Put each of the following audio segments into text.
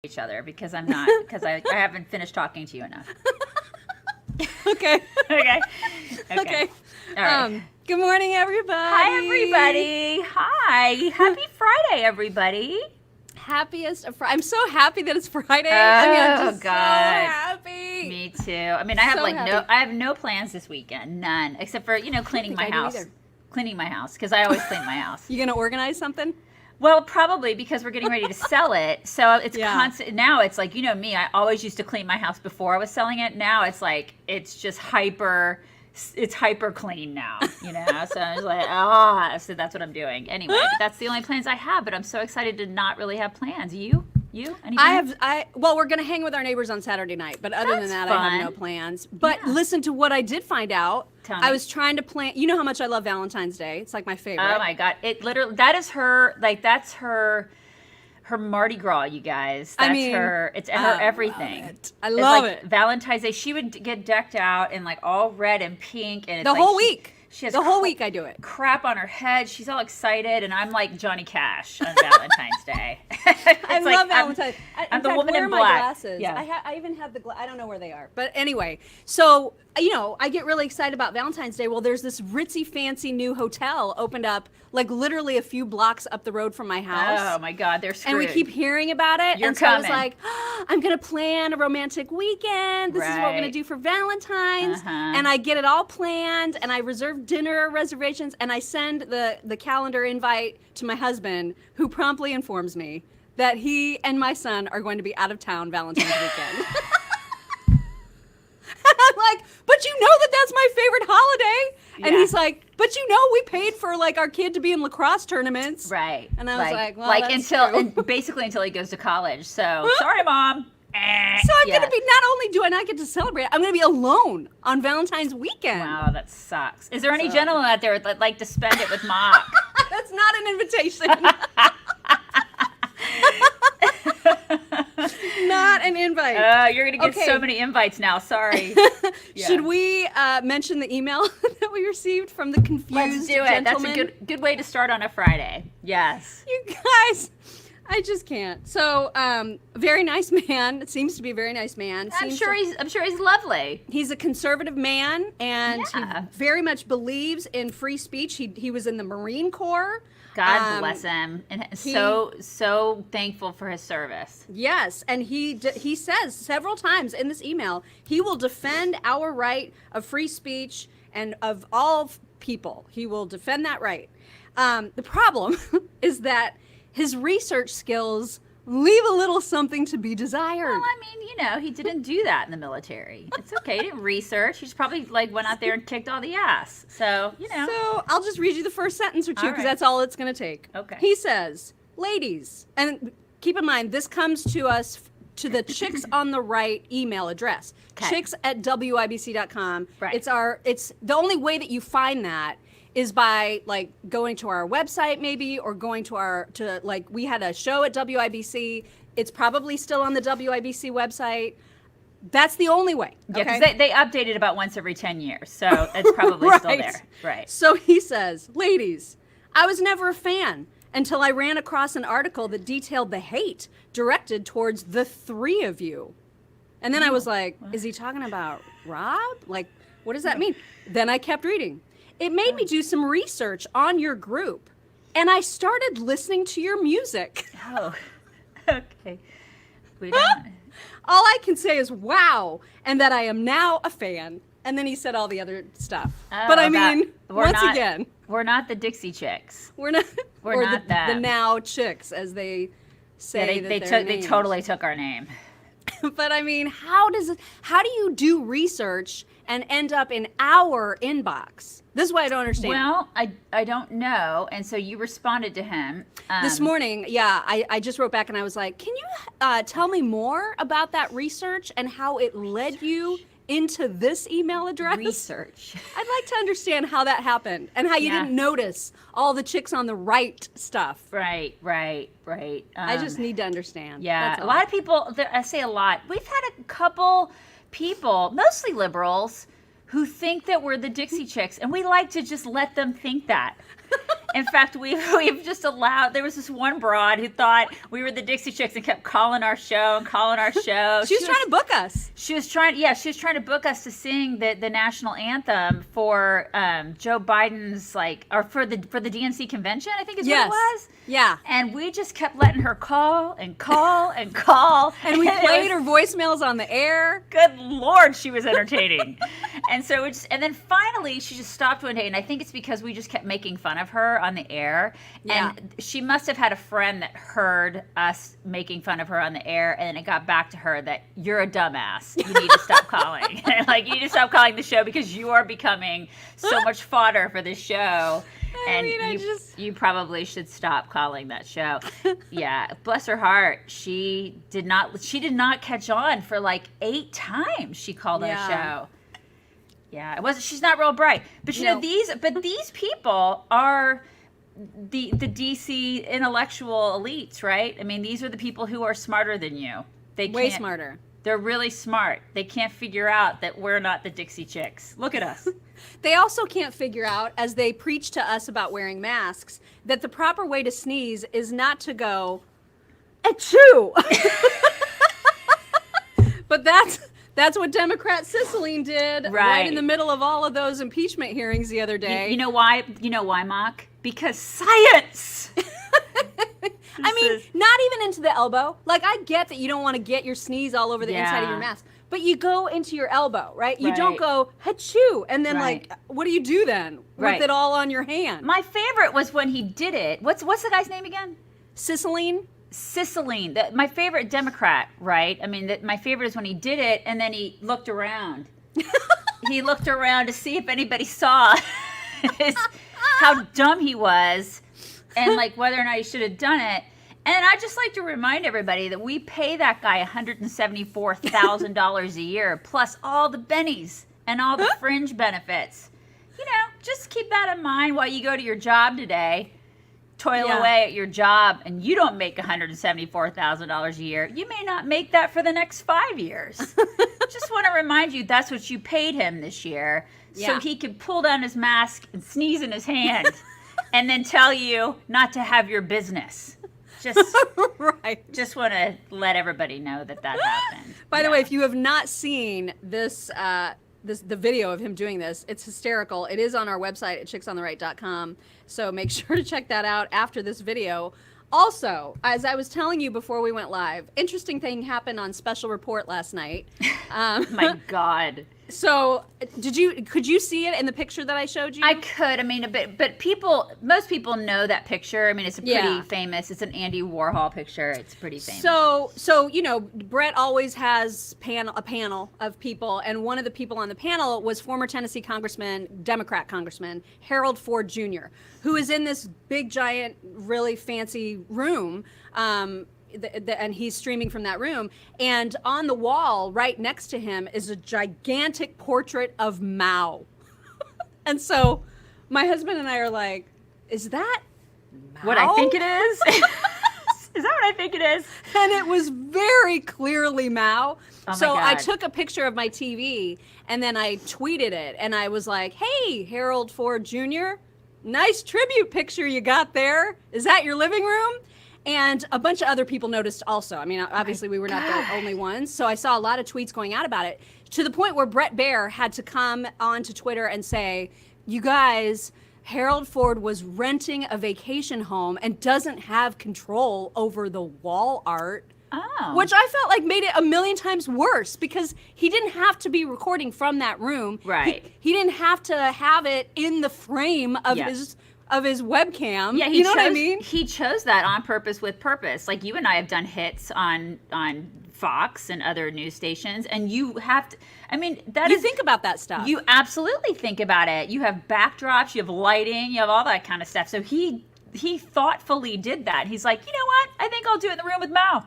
each other because I'm not, because I haven't finished talking to you enough. Okay. Okay. Okay. All right. Good morning, everybody. Hi, everybody. Hi. Happy Friday, everybody. Happiest of Friday. I'm so happy that it's Friday. I'm just God. so happy. Me too. I mean, I have So happy. I have no plans this weekend. None. Except for, cleaning my I do house. either. Cleaning my house, because I always clean my house. You gonna organize something? Well, probably because we're getting ready to sell it. So it's Yeah. constant. Now it's like, me, I always used to clean my house before I was selling it. Now it's like, it's just hyper clean now, So I was like, so that's what I'm doing. Anyway, but that's the only plans I have, but I'm so excited to not really have plans. You? Any plans? Well, we're gonna hang with our neighbors on Saturday night, but other than That's that, I have no fun. plans. But Yeah. listen to what I did find out. Tell I me. was trying to plan. You know how much I love Valentine's Day. It's like my favorite. Oh my God. It literally, that is her, that's her Mardi Gras, you guys. That's it's her everything. I love It's like it. Valentine's Day, she would get decked out in like all red and pink. And it's The like whole week. She has The whole week I do it. crap on her head. She's all excited, and I'm like Johnny Cash on Valentine's Day. I love Valentine's. I'm In the fact, woman where in are my black. glasses? Yeah. I even have I don't know where they are. But anyway, so, I get really excited about Valentine's Day. Well, there's this ritzy fancy new hotel opened up like literally a few blocks up the road from my house. Oh my God, they're screwed. And we keep hearing about it. You're and so I was coming. like, I'm going to plan a romantic weekend. This is what we're going Right. to do for Valentine's. Uh-huh. And I get it all planned, and I reserve dinner reservations, and I send the calendar invite to my husband, who promptly informs me that he and my son are going to be out of town Valentine's weekend. I'm like, but you know that's my favorite holiday. And Yeah. he's like, but we paid for like our kid to be in lacrosse tournaments. Right. And I was like, well, that's true. basically until he goes to college. So sorry, Mom. So I'm going to be, not only do I not get to celebrate, I'm going to be alone on Valentine's weekend. Wow, that sucks. Is there any So- gentlemen out there that like to spend it with Mock? That's not an invitation. Not an invite. You're going to get Okay. so many invites now. Sorry. Yeah. Should we mention the email that we received from the confused Let's do it. gentleman? That's a good way to start on a Friday. Yes. You guys, I just can't. So, very nice man. It seems to be a very nice man. I'm Seems sure he's lovely. He's a conservative man, and Yeah. he very much believes in free speech. He was in the Marine Corps. God bless him, and so thankful for his service. Yes, and he says several times in this email he will defend our right of free speech and of all people. He will defend that right. The problem is that his research skills leave a little something to be desired. Well, I mean, he didn't do that in the military. It's okay. He didn't research. He just probably went out there and kicked all the ass. So, So I'll just read you the first sentence or two All because right. that's all it's going to take. Okay. He says, ladies, and keep in mind, this comes to us to the Chicks on the Right email address, Okay. chicks@wibc.com. Right. It's the only way that you find that is by going to our website maybe, or going to we had a show at WIBC. It's probably still on the WIBC website. That's the only way. Yeah, okay? because they update it about once every 10 years, so it's probably still Right. there. Right. So he says, ladies, I was never a fan until I ran across an article that detailed the hate directed towards the three of you. And then I was like, is he talking about Rob? Like, what does that mean? Then I kept reading. It made me do some research on your group, and I started listening to your music. Oh, okay. We don't. All I can say is wow, and that I am now a fan. And then he said all the other stuff. But I mean, once again, we're not the Dixie Chicks. we're not We're not the them. now chicks, as they say. Yeah, that they totally took our name. But I mean, how do you do research and end up in our inbox? This is what I don't understand. Well, I don't know, and so you responded to him This morning, I just wrote back and I was like, can you tell me more about that research and how it led you into this email address? research. I'd like to understand how that happened and how you Yeah. didn't notice all the chicks on the right stuff. Right. I just need to understand. Yeah, That's a all. lot of people. I say a lot. We've had a couple people, mostly liberals, who think that we're the Dixie Chicks, and we like to just let them think that. In fact, we've just allowed. There was this one broad who thought we were the Dixie Chicks and kept calling our show and calling our show. She was trying to book us. She was trying to book us to sing the national anthem for Joe Biden's or for the DNC convention. I think is what it was. Yeah. And we just kept letting her call and call and call. And we played her voicemails on the air. Good Lord, she was entertaining. And so and then finally she just stopped one day, and I think it's because we just kept making fun of her on the air. Yeah. And she must have had a friend that heard us making fun of her on the air, and it got back to her that you're a dumbass. You need to stop calling. You need to stop calling the show because you are becoming so much fodder for this show. You probably should stop calling that show. Yeah, bless her heart. She did not catch on for 8 times she called on the show. Yeah, she's not real bright. But these people are the DC intellectual elites, right? I mean, these are the people who are smarter than you. Way smarter. They're really smart. They can't figure out that we're not the Dixie Chicks. Look at us. They also can't figure out, as they preach to us about wearing masks, that the proper way to sneeze is not to go, achoo! But that's what Democrat Cicely did right in the middle of all of those impeachment hearings the other day. You know why? You know why, Mock? Because science! I mean, not even into the elbow. I get that you don't want to get your sneeze all over the inside of your mask. But you go into your elbow, right? You don't go, achoo, and then what do you do then? With it all on your hand. My favorite was when he did it. What's the guy's name again? Cicely. My favorite Democrat, right? I mean, my favorite is when he did it, and then he looked around. He looked around to see if anybody saw how dumb he was, and whether or not he should have done it. And I just like to remind everybody that we pay that guy $174,000 a year, plus all the bennies and all the fringe benefits. Just keep that in mind while you go to your job today. Toil away at your job, and you don't make $174,000 a year. You may not make that for the next 5 years. Just want to remind you that's what you paid him this year, so he could pull down his mask and sneeze in his hand, and then tell you not to have your business. Just want to let everybody know that happened. By the way, if you have not seen this, the video of him doing this, it's hysterical. It is on our website at chicksontheright.com. So make sure to check that out after this video. Also, as I was telling you before we went live, interesting thing happened on Special Report last night. My God. So, could you see it in the picture that I showed you? I could. I mean, but most people know that picture. I mean, it's a pretty famous. It's an Andy Warhol picture. It's pretty famous. So Brett always has a panel of people, and one of the people on the panel was former Tennessee Democrat Congressman Harold Ford Jr., who is in this big, giant, really fancy room. And he's streaming from that room, and on the wall right next to him is a gigantic portrait of Mao. And so my husband and I are like, is that Mao? What I think it is? Is that what I think it is? And it was very clearly Mao. Oh so my God. I took a picture of my TV, and then I tweeted it, and I was like, hey, Harold Ford Jr., nice tribute picture you got there. Is that your living room? And a bunch of other people noticed also. I mean, obviously we were not the only ones. So I saw a lot of tweets going out about it, to the point where Brett Baer had to come onto Twitter and say, you guys, Harold Ford was renting a vacation home and doesn't have control over the wall art. Oh. Which I felt like made it a million times worse, because he didn't have to be recording from that room. Right. He didn't have to have it in the frame of his webcam. Yeah, you know what I mean? He chose that on purpose with purpose. Like, you and I have done hits on Fox and other news stations, and you have to, I mean, you think about that stuff. You absolutely think about it. You have backdrops, you have lighting, you have all that kind of stuff. So he thoughtfully did that. He's like, you know what? I think I'll do it in the room with Mao.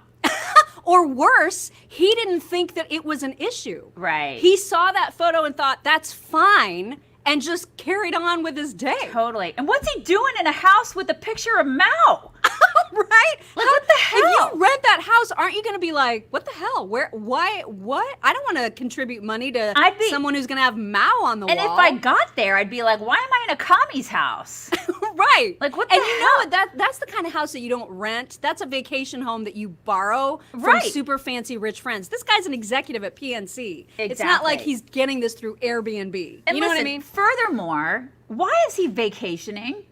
Or worse, he didn't think that it was an issue. Right. He saw that photo and thought, that's fine, and just carried on with his day. Totally. And what's he doing in a house with a picture of Mao? Oh Right? What the hell? If you rent that house, aren't you going to be like, what the hell? Where? Why? What? I don't want to contribute money to someone who's going to have Mao on the wall. And if I got there, I'd be like, why am I in a commie's house? Right. Like, what the hell? And you know what? That's the kind of house that you don't rent. That's a vacation home that you borrow from super fancy rich friends. This guy's an executive at PNC. Exactly. It's not like he's getting this through Airbnb. And you know what I mean? Furthermore, why is he vacationing?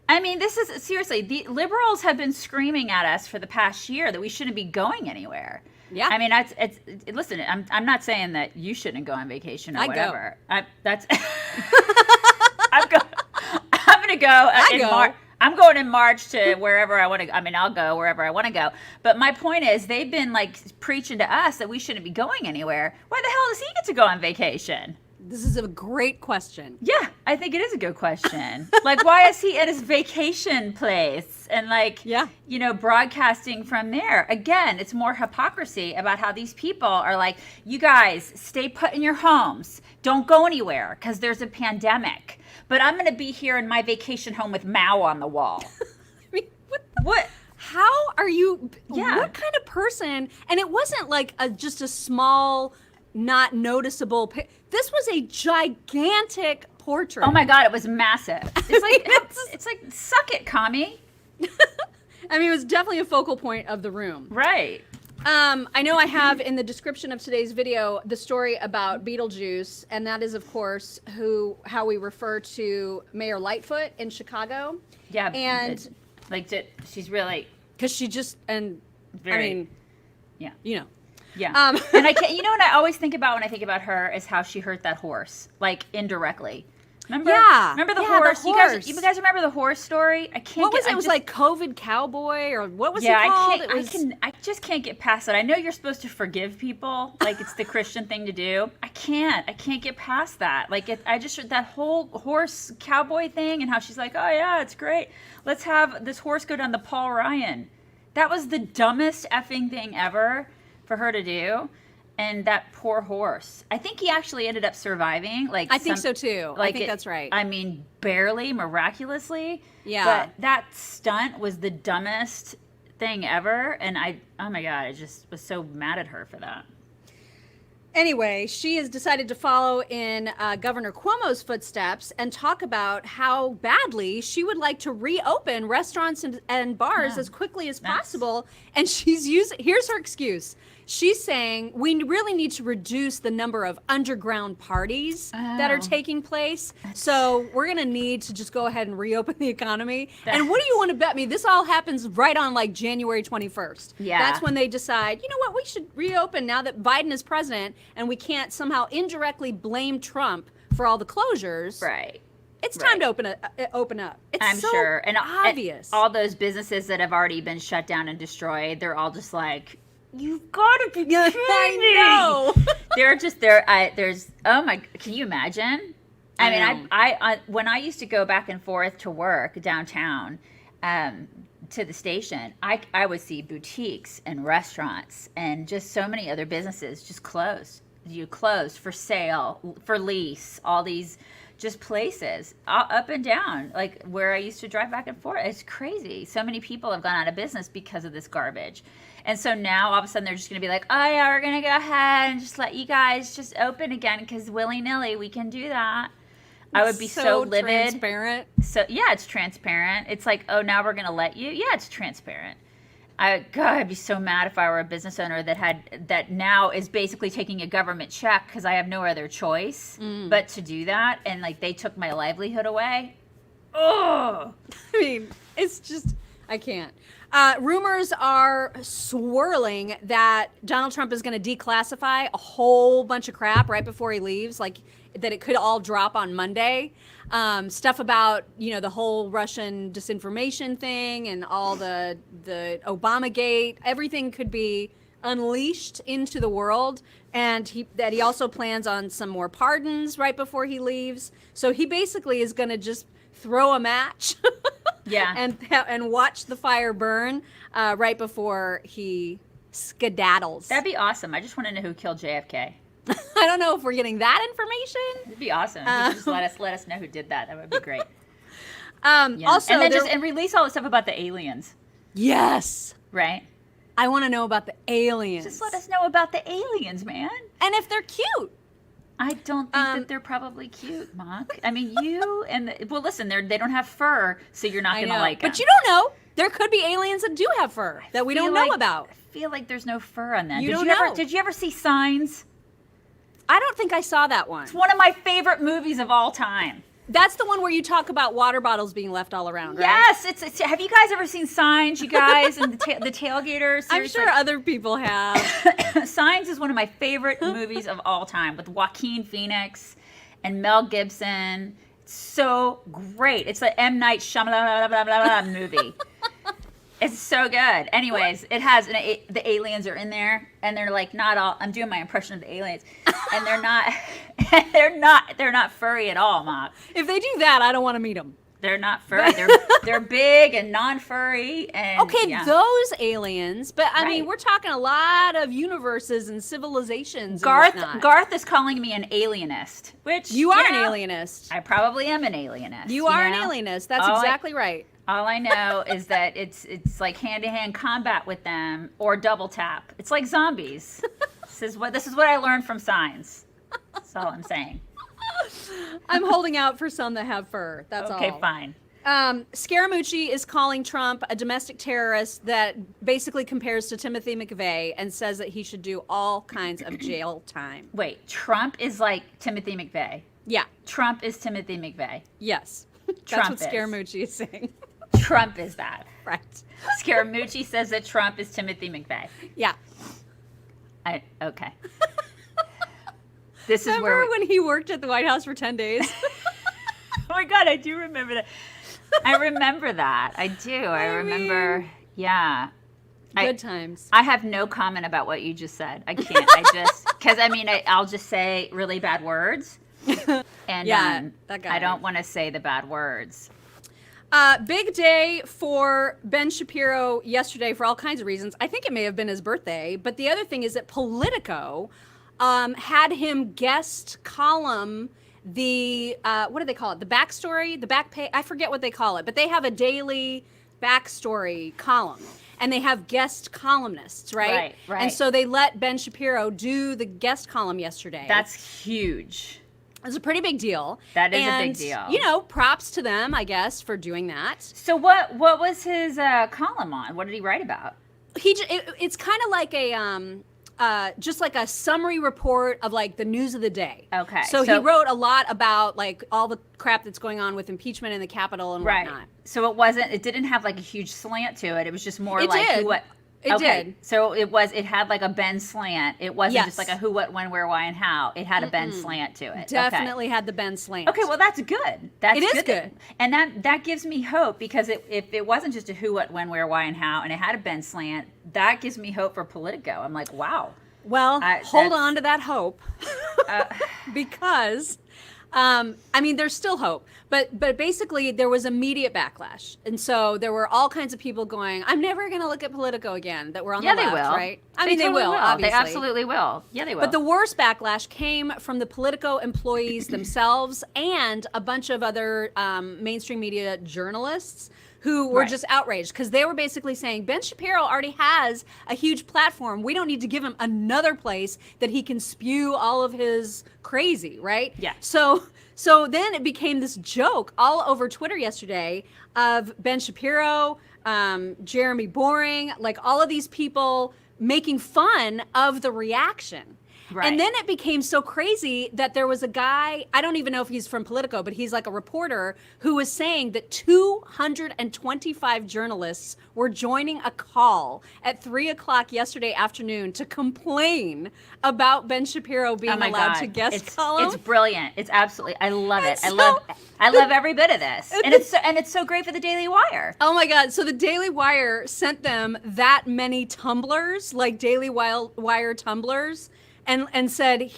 I mean, this is seriously, the liberals have been screaming at us for the past year that we shouldn't be going anywhere. Yeah. I mean, listen, I'm not saying that you shouldn't go on vacation or whatever. I'm going to go in March. I'm going in March to wherever I want to. I mean, I'll go wherever I want to go. But my point is, they've been like preaching to us that we shouldn't be going anywhere. Why the hell does he get to go on vacation? This is a great question. Yeah, I think it is a good question. Like, why is he at his vacation place and broadcasting from there? Again, it's more hypocrisy about how these people are like, you guys stay put in your homes. Don't go anywhere because there's a pandemic. But I'm going to be here in my vacation home with Mao on the wall. I mean, what? How are you? Yeah. What kind of person? And it wasn't like just a small, not noticeable. This was a gigantic portrait. Oh my God, it was massive. It's like it's like suck it, commie. I mean, it was definitely a focal point of the room. Right. I know I have in the description of today's video the story about Beetlejuice, and that is, of course, how we refer to Mayor Lightfoot in Chicago. Yeah, and she's really because she just very, yeah, yeah. And I can't. You know what I always think about when I think about her is how she hurt that horse, like indirectly. Remember? Yeah. Remember the horse? horse? You guys remember the horse story? I can't. What was it? It was like COVID Cowboy, or what was it called? I just can't get past it. I know you're supposed to forgive people, like it's the Christian thing to do. I can't get past that. Like that whole horse cowboy thing, and how she's like, oh yeah, it's great. Let's have this horse go down the Paul Ryan. That was the dumbest effing thing ever for her to do. And that poor horse. I think he actually ended up surviving. I think so too. I think that's right. I mean, barely, miraculously. Yeah. But that stunt was the dumbest thing ever. And oh my God, I just was so mad at her for that. Anyway, she has decided to follow in Governor Cuomo's footsteps and talk about how badly she would like to reopen restaurants and bars as quickly as possible. And here's her excuse. She's saying we really need to reduce the number of underground parties that are taking place. So we're going to need to just go ahead and reopen the economy. And what do you want to bet me? This all happens right on like January 21st. Yeah. That's when they decide, you know what, we should reopen now that Biden is president and we can't somehow indirectly blame Trump for all the closures. Right. It's time to open up. It's I'm so sure. And obvious. All those businesses that have already been shut down and destroyed, they're all just like, you've got to be kidding me. I know. There's, oh my, can you imagine? I mean, I when I used to go back and forth to work downtown to the station, I would see boutiques and restaurants and just so many other businesses just closed. Closed for sale, for lease, all these just places up and down, like where I used to drive back and forth. It's crazy. So many people have gone out of business because of this garbage. And so now all of a sudden they're just going to be like, oh yeah, we're going to go ahead and just let you guys just open again because willy-nilly we can do that. I would be so livid. Transparent. So yeah, it's transparent. It's like, oh, now we're going to let you. Yeah, it's transparent. I'd be so mad if I were a business owner that now is basically taking a government check because I have no other choice but to do that, and like they took my livelihood away. Oh, I mean, it's just I can't. Rumors are swirling that Donald Trump is going to declassify a whole bunch of crap right before he leaves, like that it could all drop on Monday. Stuff about, the whole Russian disinformation thing and all the Obamagate, everything could be unleashed into the world. And he also plans on some more pardons right before he leaves. So he basically is going to just throw a match yeah, and watch the fire burn right before he skedaddles. That'd be awesome. I just want to know who killed JFK. I don't know if we're getting that information. It'd be awesome. If you could just let us know who did that. That would be great. Also, and then and release all the stuff about the aliens. Yes. right? I want to know about the aliens. Just let us know about the aliens, man. And if they're cute. I don't think that they're probably cute, Mock. I mean, you and well, listen, they don't have fur, so you're not I gonna know. like them. But you don't know. There could be aliens that do have fur that we don't know about. I feel like there's no fur on them. You don't know. Did you ever see Signs? I don't think I saw that one. It's one of my favorite movies of all time. That's the one where you talk about water bottles being left all around, right? Yes, it's have you guys ever seen Signs, you guys, and the Tailgaters? I'm sure other people have. Signs is one of my favorite movies of all time with Joaquin Phoenix and Mel Gibson. It's so great. It's an M. Night Shyamalan movie. It's so good. Anyways, it has the aliens are in there, and they're like not all. I'm doing my impression of the aliens, and they're not furry at all, Mock. If they do that, I don't want to meet them. They're not furry. They're big and non-furry. And Okay, yeah. those aliens, but I mean, Right. we're talking a lot of universes and civilizations. And whatnot. Garth is calling me an alienist, which You are know, an alienist. I probably am an alienist. You are an know? alienist. That's All exactly right. All I know is that it's like hand-to-hand combat with them or double tap. It's like zombies. This is what I learned from Signs. That's all I'm saying. I'm holding out for some that have fur. That's all. Okay, fine. Scaramucci is calling Trump a domestic terrorist that basically compares to Timothy McVeigh and says that he should do all kinds of jail time. Wait, Trump is like Timothy McVeigh. Yeah. Trump is Timothy McVeigh. Yes. That's Trump what is. Scaramucci is saying. Trump is that. Right. Scaramucci says that Trump is Timothy McVeigh. Yeah. Okay. This is Remember where when he worked at the White House for 10 days? Oh my God, I do remember that. I remember that. I do. I remember. Yeah. Good times. I have no comment about what you just said. I can't. Because I'll just say really bad words. And Yeah, that guy. I don't want to say the bad words. Big day for Ben Shapiro yesterday for all kinds of reasons. I think it may have been his birthday, but the other thing is that Politico had him guest column the what do they call it? The backstory, the back page. I forget what they call it, but they have a daily backstory column, and they have guest columnists, right? Right. And so they let Ben Shapiro do the guest column yesterday. That's huge. It's a pretty big deal. That is a big And, deal. You know, props to them, I guess, for doing that. So what was his column on? What did he write about? It's kind of like a just like a summary report of like the news of the day. Okay, So he so- wrote a lot about like all the crap that's going on with impeachment in the Capitol and whatnot. So it didn't have like a huge slant to it. It was just more It like did. who, what. It did. So it had like a Ben slant. It wasn't Yes. just like a who, what, when, where, why, and how. It had a Ben slant to it. Definitely had the Ben slant. Okay, well that's good. That's It is good. And that gives me hope because if it wasn't just a who, what, when, where, why, and how, and it had a Ben slant, that gives me hope for Politico. I'm like, wow. Well, hold that's- on to that hope because, I mean, there's still hope. But basically, there was immediate backlash. And so there were all kinds of people going, I'm never going to look at Politico again, that were on Yeah, the they left, will. right? I mean, they totally will, obviously. They absolutely will. Yeah, they will. But the worst backlash came from the Politico employees themselves and a bunch of other mainstream media journalists who were Right. just outraged because they were basically saying Ben Shapiro already has a huge platform. We don't need to give him another place that he can spew all of his crazy, right? Yeah. So then it became this joke all over Twitter yesterday of Ben Shapiro, Jeremy Boring, like all of these people making fun of the reaction. Right. And then it became so crazy that there was a guy, I don't even know if he's from Politico, but he's like a reporter who was saying that 225 journalists were joining a call at 3:00 yesterday afternoon to complain about Ben Shapiro being Oh my allowed God. to guest it's, column. It's brilliant. It's absolutely. I love it. It's I so- love every bit of this, and it's so great for the Daily Wire. Oh my God. So the Daily Wire sent them that many tumblers, like Daily Wire tumblers, and said,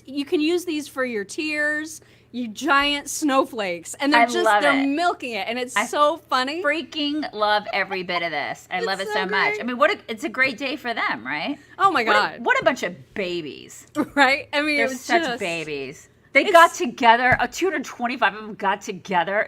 you can use these for your tears, you giant snowflakes. And I love they're it. milking it. And it's so funny. Freaking love every bit of this. I love it It's so so much. great. I mean, it's a great day for them, right? Oh my God. What a bunch of babies. Right? I mean, They're it was such just, babies. They got together. 225 of them got together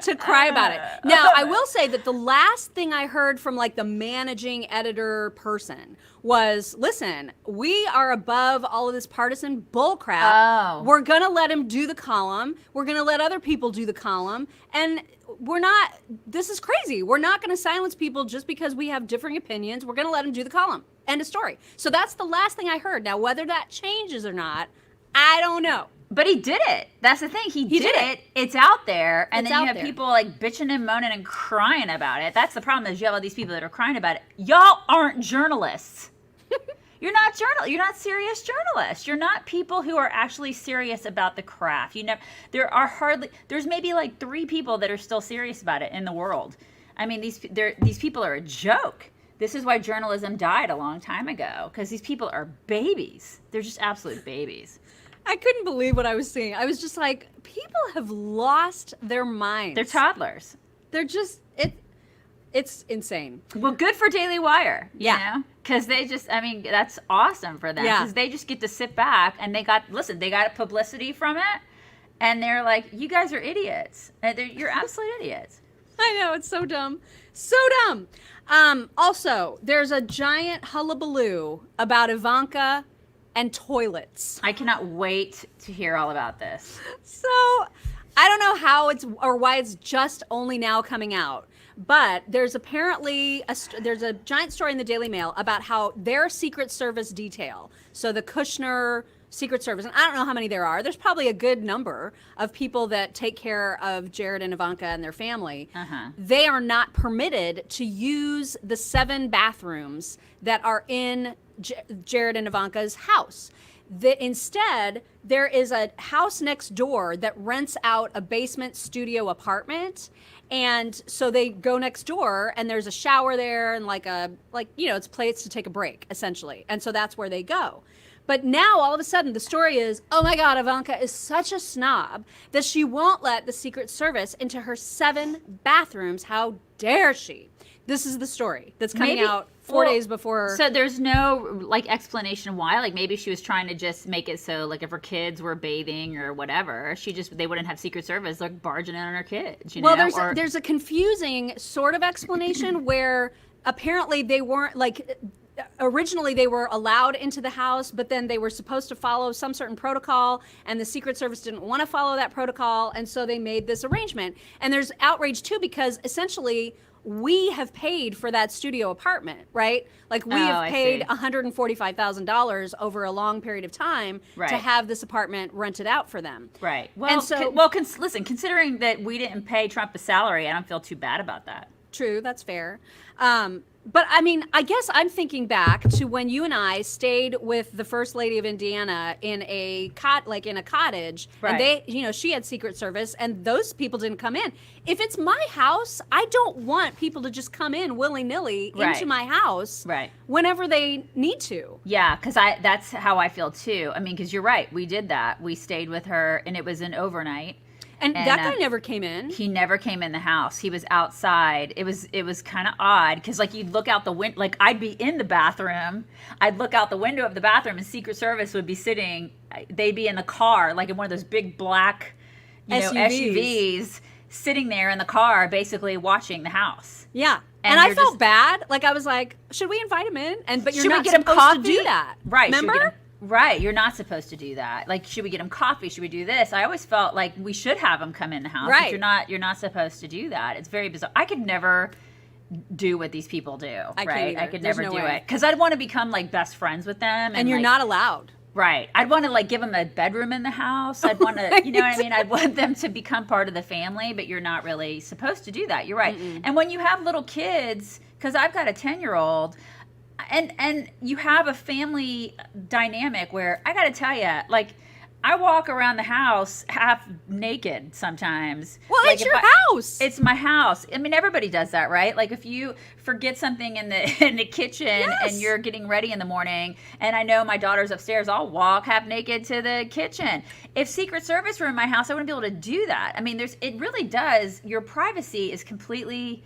to cry about it. Now, I will say that the last thing I heard from like the managing editor person was, listen, we are above all of this partisan bullcrap. Oh. We're going to let him do the column. We're going to let other people do the column. And this is crazy. We're not going to silence people just because we have differing opinions. We're going to let him do the column. End of story. So that's the last thing I heard. Now, whether that changes or not, I don't know. But he did it. That's the thing. He did it. It's out there. And then you have people like bitching and moaning and crying about it. That's the problem is you have all these people that are crying about it. Y'all aren't journalists. You're not serious journalists. You're not people who are actually serious about the craft. There's maybe like 3 people that are still serious about it in the world. I mean, these people are a joke. This is why journalism died a long time ago, because these people are babies. They're just absolute babies. I couldn't believe what I was seeing. I was just like, people have lost their minds. They're toddlers. They're just, it's insane. Well, good for Daily Wire, you know? Because that's awesome for them. Because they just get to sit back and they got publicity from it. And they're like, you guys are idiots. You're absolute idiots. I know, it's so dumb. So dumb. Also, there's a giant hullabaloo about Ivanka and toilets. I cannot wait to hear all about this. So, I don't know how or why it's just only now coming out, but there's apparently there's a giant story in the Daily Mail about how their Secret Service detail, so the Kushner Secret Service, and I don't know how many there are. There's probably a good number of people that take care of Jared and Ivanka and their family. They are not permitted to use the 7 bathrooms that are in Jared and Ivanka's house. Instead, there is a house next door that rents out a basement studio apartment. And so they go next door and there's a shower there and it's a place to take a break, essentially. And so that's where they go. But now all of a sudden the story is, oh my God, Ivanka is such a snob that she won't let the Secret Service into her 7 bathrooms. How dare she? This is the story that's coming out 4 days before. So there's no explanation why. Maybe she was trying to just make it so if her kids were bathing or whatever, they wouldn't have Secret Service barging in on her kids. Well, there's a confusing sort of explanation where apparently they weren't originally they were allowed into the house, but then they were supposed to follow some certain protocol, and the Secret Service didn't want to follow that protocol, and so they made this arrangement. And there's outrage too, because essentially we have paid for that studio apartment, right? We have paid $145,000 over a long period of time to have this apartment rented out for them. Right. Well, listen, considering that we didn't pay Trump a salary, I don't feel too bad about that. True, that's fair. But I mean, I guess I'm thinking back to when you and I stayed with the First Lady of Indiana in a cottage, and she had Secret Service, and those people didn't come in. If it's my house, I don't want people to just come in willy-nilly into my house whenever they need to. Yeah, because that's how I feel too. I mean, because you're right, we did that. We stayed with her, and it was an overnight. And that guy never came in. He never came in the house. He was outside. It was kind of odd because you'd look out the window. I'd be in the bathroom. I'd look out the window of the bathroom, and Secret Service would be sitting. They'd be in the car, in one of those big black, SUVs, sitting there in the car, basically watching the house. Yeah. And I felt bad. I was like, should we invite him in? But you're not supposed to do that. Right. Remember? Right, you're not supposed to do that. Should we get him coffee? Should we do this? I always felt like we should have him come in the house. Right. But you're not supposed to do that. It's very bizarre. I could never do what these people do. I could never do it because I'd want to become best friends with them. And you're not allowed. Right. I'd want to give them a bedroom in the house. I'd want to, you know what I mean? I'd want them to become part of the family, but you're not really supposed to do that. You're right. Mm-mm. And when you have little kids, because I've got a 10-year-old. And you have a family dynamic where I got to tell you, I walk around the house half naked sometimes. Well, it's your house. It's my house. I mean, everybody does that, right? If you forget something in the kitchen and you're getting ready in the morning, and I know my daughter's upstairs, I'll walk half naked to the kitchen. If Secret Service were in my house, I wouldn't be able to do that. I mean, it really does. Your privacy is completely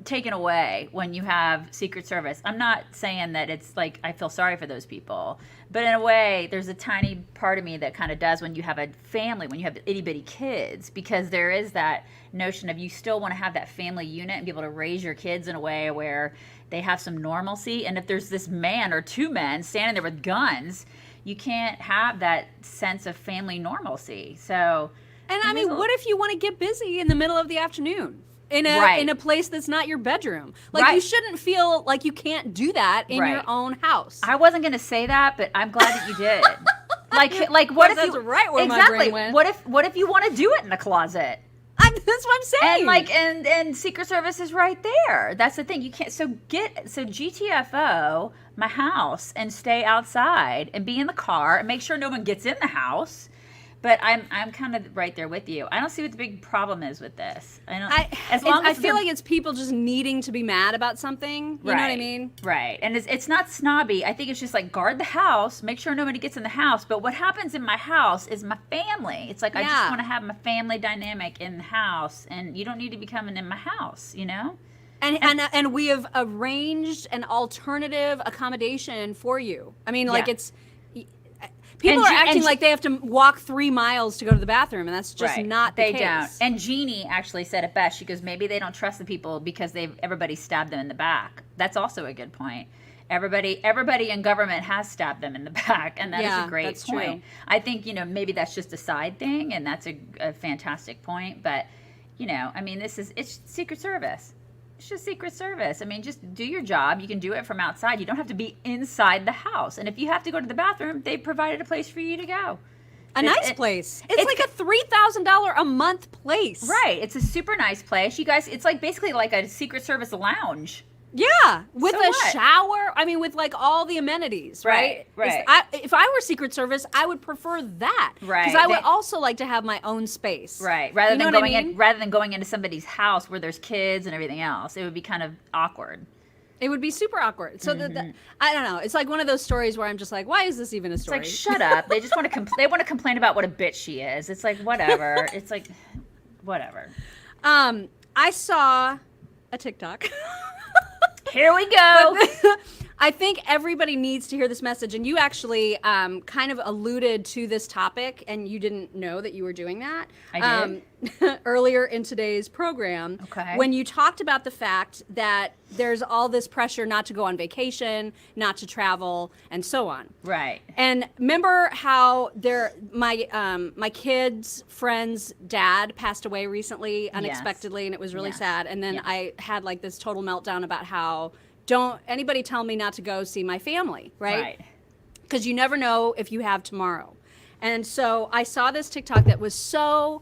taken away when you have Secret Service. I'm not saying that it's like I feel sorry for those people, but in a way, there's a tiny part of me that kind of does when you have a family, when you have itty bitty kids, because there is that notion of you still want to have that family unit and be able to raise your kids in a way where they have some normalcy. And if there's this man or two men standing there with guns, you can't have that sense of family normalcy. So, and I mean, what if you want to get busy in the middle of the afternoon? In a place that's not your bedroom. Like, you shouldn't feel like you can't do that in your own house. I wasn't going to say that, but I'm glad that you did. like what if that's you right where my brain went. What if you want to do it in the closet? That's what I'm saying. And Secret Service is right there. That's the thing. You can't. So GTFO my house and stay outside and be in the car and make sure no one gets in the house. But I'm kind of right there with you. I don't see what the big problem is with this. I feel like it's people just needing to be mad about something. You know what I mean? Right. And it's not snobby. I think it's just like guard the house, make sure nobody gets in the house. But what happens in my house is my family. It's like I just want to have my family dynamic in the house, and you don't need to be coming in my house, you know? And we have arranged an alternative accommodation for you. I mean, like it's. People are acting like they have to walk 3 miles to go to the bathroom, and that's just not the case. They don't. And Jeannie actually said it best. She goes, maybe they don't trust the people because everybody stabbed them in the back. That's also a good point. Everybody in government has stabbed them in the back, and that is a great point. True. I think, maybe that's just a side thing, and that's a fantastic point. But, I mean, it's Secret Service. It's just Secret Service. I mean, just do your job. You can do it from outside. You don't have to be inside the house. And if you have to go to the bathroom, they provided a place for you to go. A nice place. It's like a $3,000 a month place. Right. It's a super nice place. You guys, it's like basically like a Secret Service lounge. Yeah, with a shower. I mean, with like all the amenities, right? Right. If I were Secret Service, I would prefer that. Right. Because I would also like to have my own space. Right. Rather than going into somebody's house where there's kids and everything else, it would be kind of awkward. It would be super awkward. So I don't know. It's like one of those stories where I'm just like, why is this even a story? It's like, shut up. They just want to they want to complain about what a bitch she is. It's like, whatever. It's like, whatever. I saw a TikTok. Here we go. I think everybody needs to hear this message, and you actually kind of alluded to this topic, and you didn't know that you were doing that. I did. Earlier in today's program, when you talked about the fact that there's all this pressure not to go on vacation, not to travel, and so on. Right. And remember how my kid's friend's dad passed away recently unexpectedly, and it was really sad. And then I had like this total meltdown about how don't anybody tell me not to go see my family, right? Because you never know if you have tomorrow. And so I saw this TikTok that was so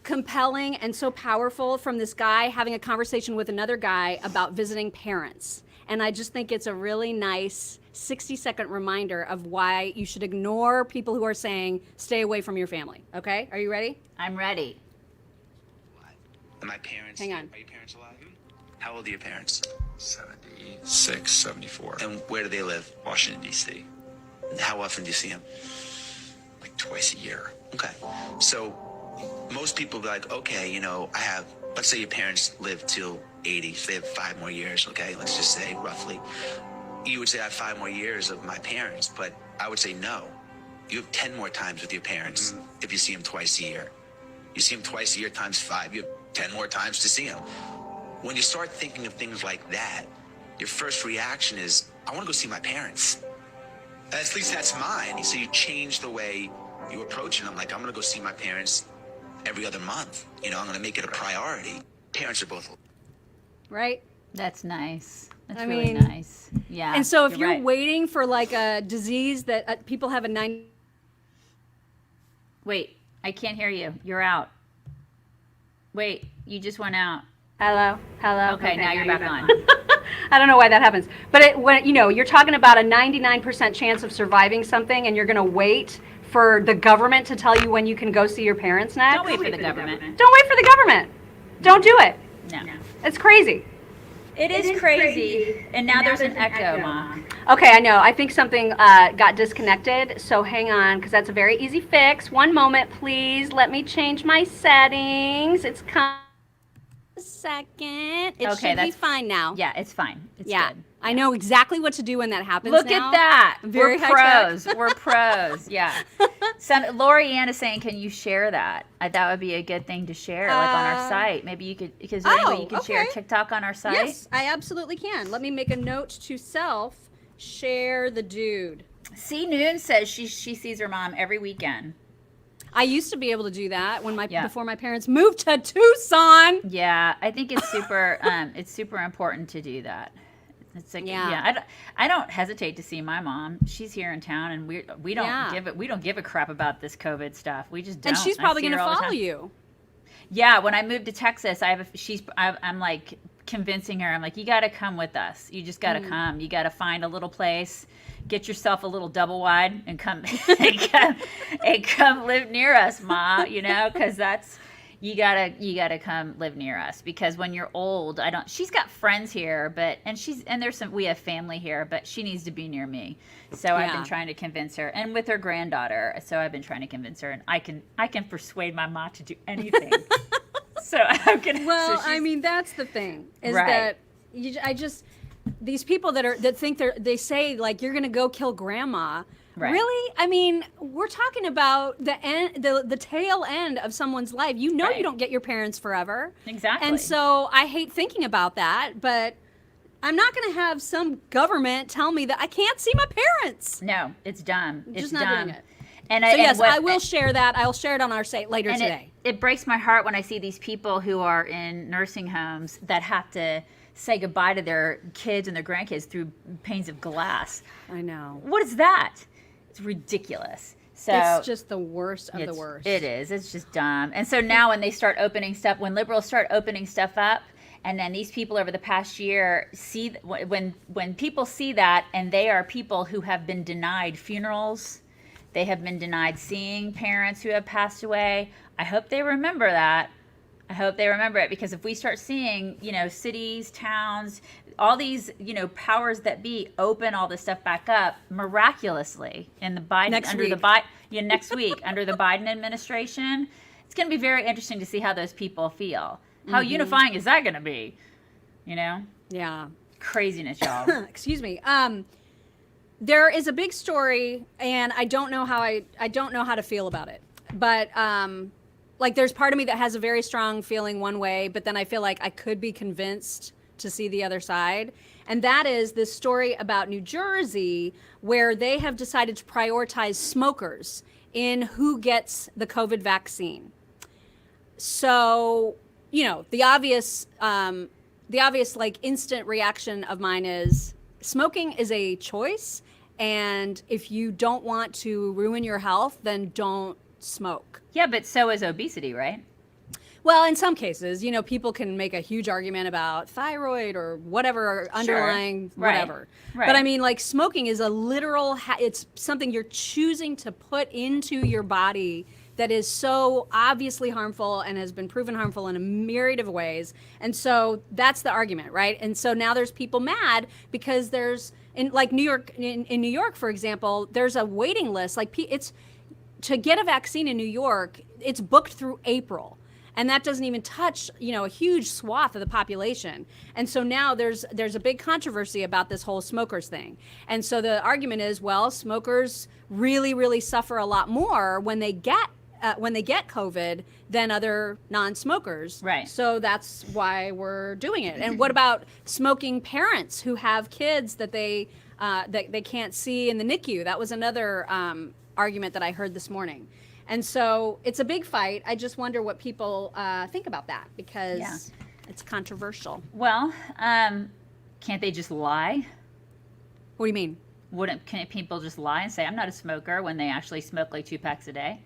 compelling and so powerful from this guy having a conversation with another guy about visiting parents. And I just think it's a really nice 60-second reminder of why you should ignore people who are saying, stay away from your family. Okay? Are you ready? I'm ready. My parents. Hang on. Are your parents alive? How old are your parents? 76, 74. And where do they live? Washington, D.C. And how often do you see them? Like twice a year. Okay. So most people be like, okay, I have, let's say your parents live till 80, so they have 5 more years, okay? Let's just say roughly. You would say I have 5 more years of my parents, but I would say no. You have 10 more times with your parents if you see them twice a year. You see them twice a year times 5, you have 10 more times to see them. When you start thinking of things like that, your first reaction is, I want to go see my parents. At least that's mine. So you change the way you approach it. I'm like, I'm going to go see my parents every other month. I'm going to make it a priority. Parents are both. Right? That's nice. That's I really mean, nice. Yeah. And so if you're right. waiting for like a disease that people have a 9. Wait, I can't hear you. You're out. Wait, you just went out. Hello? Okay, now you're back on. I don't know why that happens. But when you're talking about a 99% chance of surviving something, and you're going to wait for the government to tell you when you can go see your parents next. Don't wait for the government. Don't wait for the government. Don't do it. No. It's crazy. It is crazy. And now there's an echo, Ma. Okay, I know. I think something got disconnected. So hang on, because that's a very easy fix. One moment, please. Let me change my settings. It's second. It Okay, should be that's- fine now. Yeah, it's fine. It's Yeah. good. I know exactly what to do when that happens Look now. at that. Very We're high-tech. pros. We're pros. Yeah. Lori Ann is saying, can you share that? That would be a good thing to share, like on our site. Maybe you could, because anyway, you could share okay. TikTok on our site. Yes, I absolutely can. Let me make a note to self. Share the dude. C. Noon says she sees her mom every weekend. I used to be able to do that when Yeah. before my parents moved to Tucson. Yeah, I think it's super important to do that. It's like, Yeah. I don't hesitate to see my mom. She's here in town, and we don't Yeah. we don't give a crap about this COVID stuff. We just don't. And she's I probably see going her to all the follow time. you. Yeah, when I moved to Texas, I'm like convincing her. I'm like, you got to come with us. You just got to come. You got to find a little place, get yourself a little double wide, and come and come live near us, Ma. You know, because that's. You gotta come live near us, because when you're old, she's got friends here, we have family here, but she needs to be near me. So I've been trying to convince her, and with her granddaughter. So I've been trying to convince her, and I can persuade my mom to do anything. So I'm gonna. Well, so I mean, that's the thing is Right. that these people that think they say like you're gonna go kill grandma. Right. Really? I mean, we're talking about the tail end of someone's life. You know, Right. you don't get your parents forever. Exactly. And so I hate thinking about that, but I'm not going to have some government tell me that I can't see my parents. No, it's dumb. It's Just not dumb. doing it. And So yes, what- I will share that. I'll share it on our site later and today. it breaks my heart when I see these people who are in nursing homes that have to say goodbye to their kids and their grandkids through panes of glass. I know. What is that? It's ridiculous. So It's just the worst of the it's- worst. It is. It's just dumb. And so now when liberals start opening stuff up, and then these people over the past year see when people see that, and they are people who have been denied funerals, they have been denied seeing parents who have passed away. I hope they remember that. I hope they remember it, because if we start seeing, cities, towns, all these, powers that be open all this stuff back up miraculously in the Biden Next week. next week under the Biden administration, it's going to be very interesting to see how those people feel. How unifying is that going to be? Yeah. Craziness, y'all. Excuse me. There is a big story, and I don't know how to feel about it. But like, there's part of me that has a very strong feeling one way, but then I feel like I could be convinced to see the other side. And that is this story about New Jersey, where they have decided to prioritize smokers in who gets the COVID vaccine. So, the obvious like instant reaction of mine is smoking is a choice. And if you don't want to ruin your health, then don't smoke. Yeah, but so is obesity, right? Well, in some cases, people can make a huge argument about thyroid or whatever, or underlying Right. whatever. Right. But I mean, like, smoking is a literal, it's something you're choosing to put into your body that is so obviously harmful and has been proven harmful in a myriad of ways. And so that's the argument, right? And so now there's people mad because there's, in New York, for example, there's a waiting list. Like, it's to get a vaccine in New York, it's booked through April. And that doesn't even touch, a huge swath of the population. And so now there's a big controversy about this whole smokers thing. And so the argument is, well, smokers really, really suffer a lot more when they get COVID than other non-smokers. Right. So that's why we're doing it. And what about smoking parents who have kids that they can't see in the NICU? That was another argument that I heard this morning. And so it's a big fight. I just wonder what people think about that, because it's controversial. Well, can't they just lie? What do you mean? Can people just lie and say, I'm not a smoker, when they actually smoke like 2 packs a day?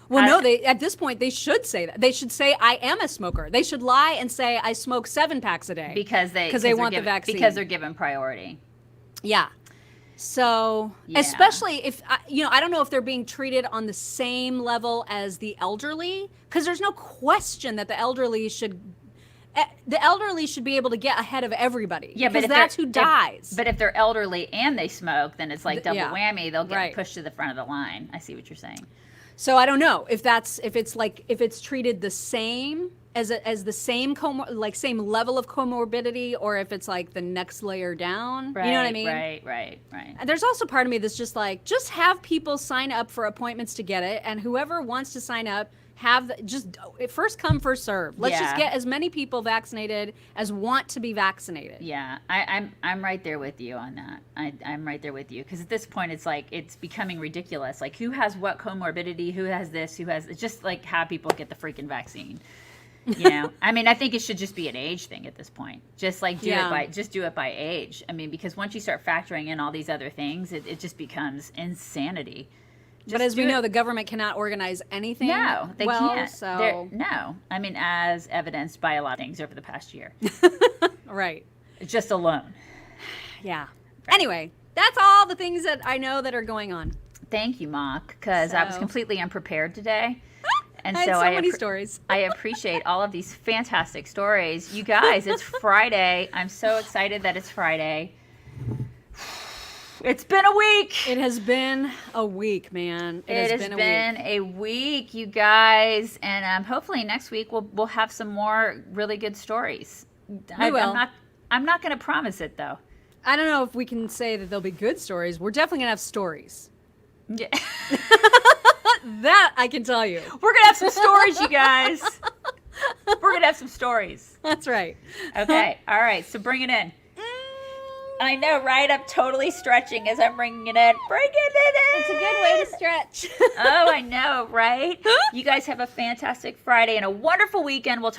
Well, no, at this point, they should say that. They should say, I am a smoker. They should lie and say, I smoke 7 packs a day. Because they want the vaccine. Because they're given priority. Yeah. So, especially if, I don't know if they're being treated on the same level as the elderly, because there's no question that the elderly should be able to get ahead of everybody. Yeah, but because that's who dies. But if they're elderly and they smoke, then it's like double yeah. whammy. They'll get Right. pushed to the front of the line. I see what you're saying. So I don't know if it's treated the same as the same same level of comorbidity, or if it's like the next layer down. Right, you know what I mean? Right. And there's also part of me that's just like, just have people sign up for appointments to get it, and whoever wants to sign up, just first come, first serve. Let's just get as many people vaccinated as want to be vaccinated. Yeah, I'm right there with you on that. I'm right there with you, because at this point it's like it's becoming ridiculous. Like, who has what comorbidity? Who has this? Who has? It's just like, have people get the freaking vaccine. You know, I mean, I think it should just be an age thing at this point. Just like do it by age. I mean, because once you start factoring in all these other things, it just becomes insanity. But as we know, the government cannot organize anything. No, they can't. So no, I mean, as evidenced by a lot of things over the past year. right. Just alone. Yeah. Right. Anyway, that's all the things that I know that are going on. Thank you, Mock, because I was completely unprepared today. And I had so many stories. I appreciate all of these fantastic stories. You guys, it's Friday. I'm so excited that it's Friday. It's been a week. It has been a week, man. It has been a week, you guys. And hopefully next week we'll have some more really good stories. We will. I'm not going to promise it, though. I don't know if we can say that they'll be good stories. We're definitely going to have stories. Yeah. That I can tell you. We're going to have some stories, you guys. We're going to have some stories. That's right. Okay. All right. So bring it in. I know, right? I'm totally stretching as I'm bringing it in. Bringing it in. It's a good way to stretch. Oh, I know, right? You guys have a fantastic Friday and a wonderful weekend. We'll talk